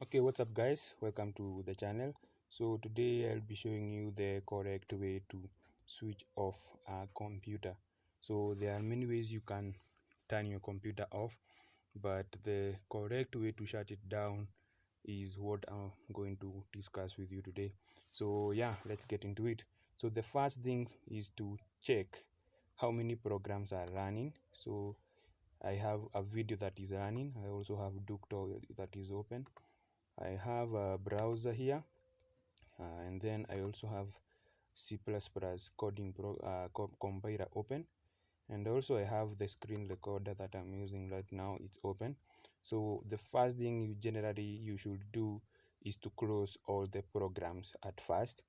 Okay, what's up guys, welcome to the channel. So today I'll be showing you the correct way to switch off a computer. So there are many ways you can turn your computer off, but the correct way to shut it down is what I'm going to discuss with you today. So yeah, let's get into it. So the first thing is to check how many programs are running. So I have a video that is running. I also have Doctor that is open. I have a browser here, and then I also have C++ compiler open, and also I have the screen recorder that I'm using right now. It's open. So the first thing you should do is to close all the programs at first.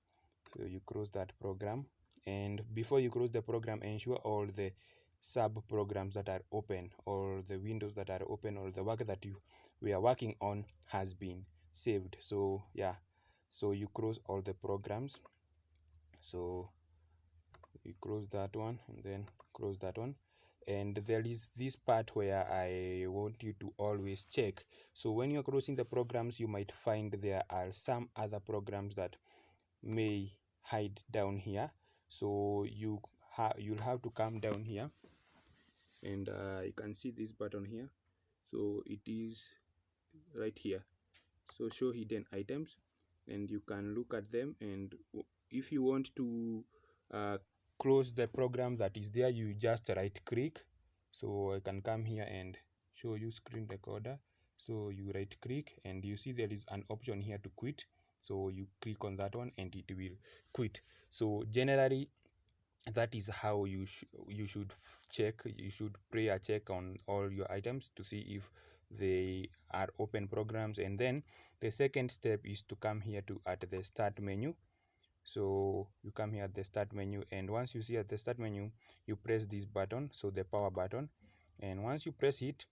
So you close that program, and before you close the program, ensure all the sub programs that are open, or the windows that are open, or the work that we are working on has been saved. So yeah, so you close all the programs. So you close that one and then close that one, and there is this part where I want you to always check. So when you're closing the programs, you might find there are some other programs that may hide down here. So you'll have to come down here, and you can see this button here. So it is right here. So show hidden items, and you can look at them, and if you want to close the program that is there, you just right click. So I can come here and show you screen recorder. So you right click, and you see there is an option here to quit. So you click on that one and it will quit. So generally that is how you should check. You should play a check on all your items to see if they are open programs. And then the second step is to come here to at the start menu. So you come here at the start menu, and once you see at the start menu, you press this button, so the power button, and once you press it,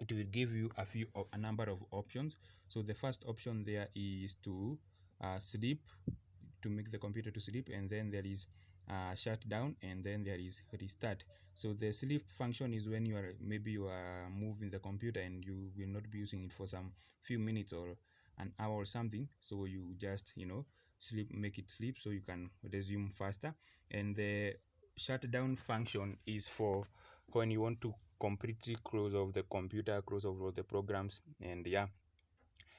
it will give you a number of options. So the first option there is to sleep, to make the computer to sleep, and then there is shut down, and then there is restart. So the sleep function is when you are moving the computer and you will not be using it for some few minutes or an hour or something. So you just sleep, make it sleep so you can resume faster. And the shutdown function is for when you want to completely close off the computer, close off all the programs. And yeah,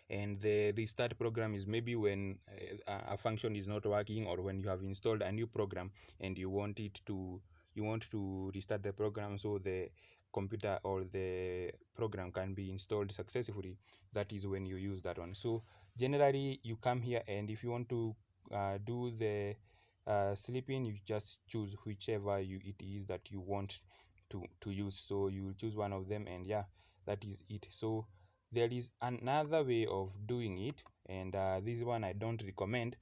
and the restart program is maybe when a function is not working, or when you have installed a new program and you want to restart the program so the computer or the program can be installed successfully. That is when you use that one. So generally you come here, and if you want to do the sleeping, you just choose whichever it is that you want to use. So you choose one of them, and yeah, that is it. So there is another way of doing it, and this one I don't recommend.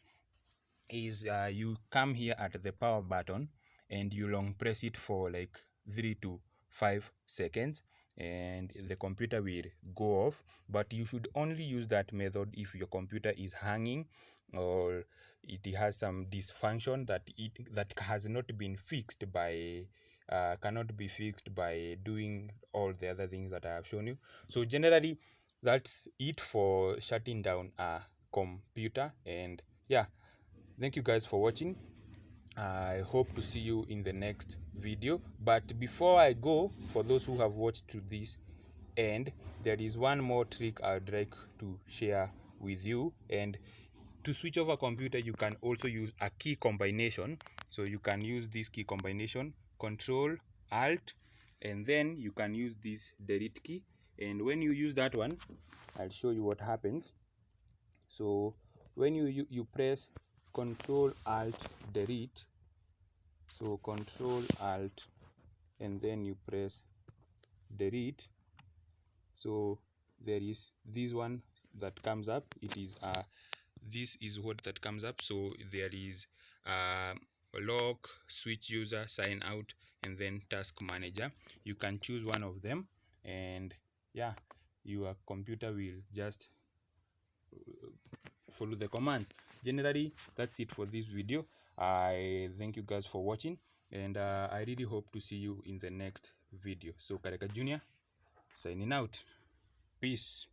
Is you come here at the power button, and you long press it for like 3 to 5 seconds, and the computer will go off. But you should only use that method if your computer is hanging, or it has some dysfunction that has not been fixed by cannot be fixed by doing all the other things that I have shown you. So generally that's it for shutting down a computer. And yeah, thank you guys for watching. I hope to see you in the next video. But before I go, for those who have watched to this end, there is one more trick I'd like to share with you. And to switch off a computer, you can also use a key combination. So you can use this key combination, Control Alt, and then you can use this delete key. And when you use that one, I'll show you what happens. So when you press Control Alt Delete, so Control Alt and then you press delete, so there is this one that comes up. It is this is what that comes up. So there is lock, switch user, sign out, and then task manager. You can choose one of them, and yeah, your computer will just follow the commands. Generally that's it for this video. I thank you guys for watching, and I really hope to see you in the next video. So Karekajnr signing out. Peace.